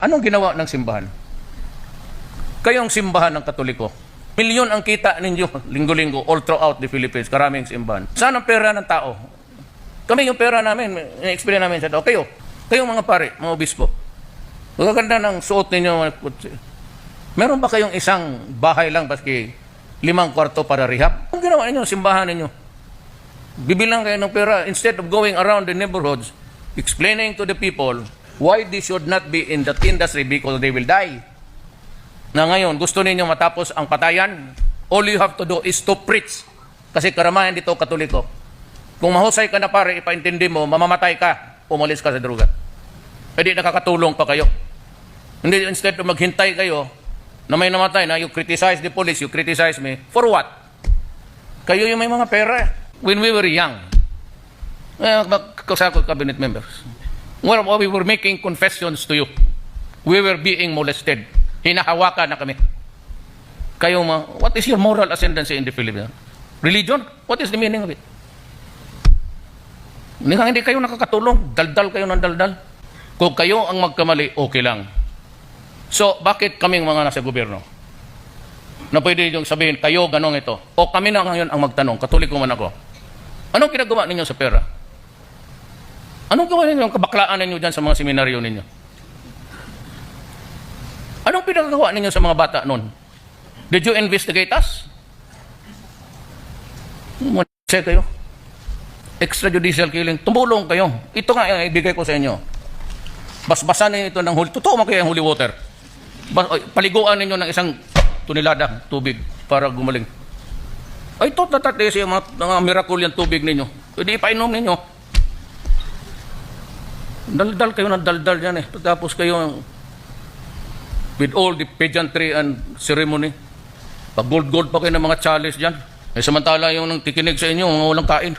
Anong ginawa ng simbahan? Kayong simbahan ng Katoliko, milyon ang kita ninyo linggo-linggo all throughout the Philippines, karaming simbahan. Saan ang pera ng tao? Kami yung pera namin, i-explain namin sa tao. Kayong mga pare, mga obispo, magaganda ng suot ninyo. Meron ba kayong isang bahay lang baski 5 kwarto para rehab? Ang ginawa ninyo, simbahan ninyo. Bibilang kayo ng pera instead of going around the neighborhoods explaining to the people why they should not be in that industry because they will die. Na ngayon, gusto ninyo matapos ang patayan, all you have to do is to preach. Kasi karamahan dito, Katoliko. Kung mahusay ka na pare, ipaintindi mo, mamamatay ka, umalis ka sa droga. Hindi nakakatulong pa kayo. Hindi, instead of maghintay kayo, na may namatay na, you criticize the police, you criticize me, for what? Kayo yung may mga pera. When we were young, cabinet members, we were making confessions to you. We were being molested. Hinahawakan na kami. Kayo, what is your moral ascendancy in the Philippines? Religion? What is the meaning of it? Hindi kayo nakakatulong. Daldal kayo ng daldal. Kung kayo ang magkamali, okay lang. So, bakit kaming mga nasa gobyerno? Na pwede yung sabihin, kayo, ganong ito. O kami na ngayon ang magtanong, Katoliko man ako. Anong ginagawa ninyo sa pera? Anong gawa ninyo, kabaklaan ninyo dyan sa mga seminaryo ninyo? Anong pinagagawa ninyo sa mga bata noon? Did you investigate us? Say kayo. Extrajudicial killing. Tumulong kayo. Ito nga ang ibigay ko sa inyo. Basbasan ninyo ito ng huli. Totoo man kayo ang holy water. Paliguan ninyo ng isang tunilada tubig para gumaling. Ay, ito tatatesi yung mga miracle yung tubig ninyo. Pwede ipainom ninyo. Daldal kayo ng daldal yan eh. Tapos kayo with all the pageantry and ceremony. Pag gold-gold pa kayo ng mga chalice dyan. Eh, samantala yung nang tikinig sa inyo, mga walang kain.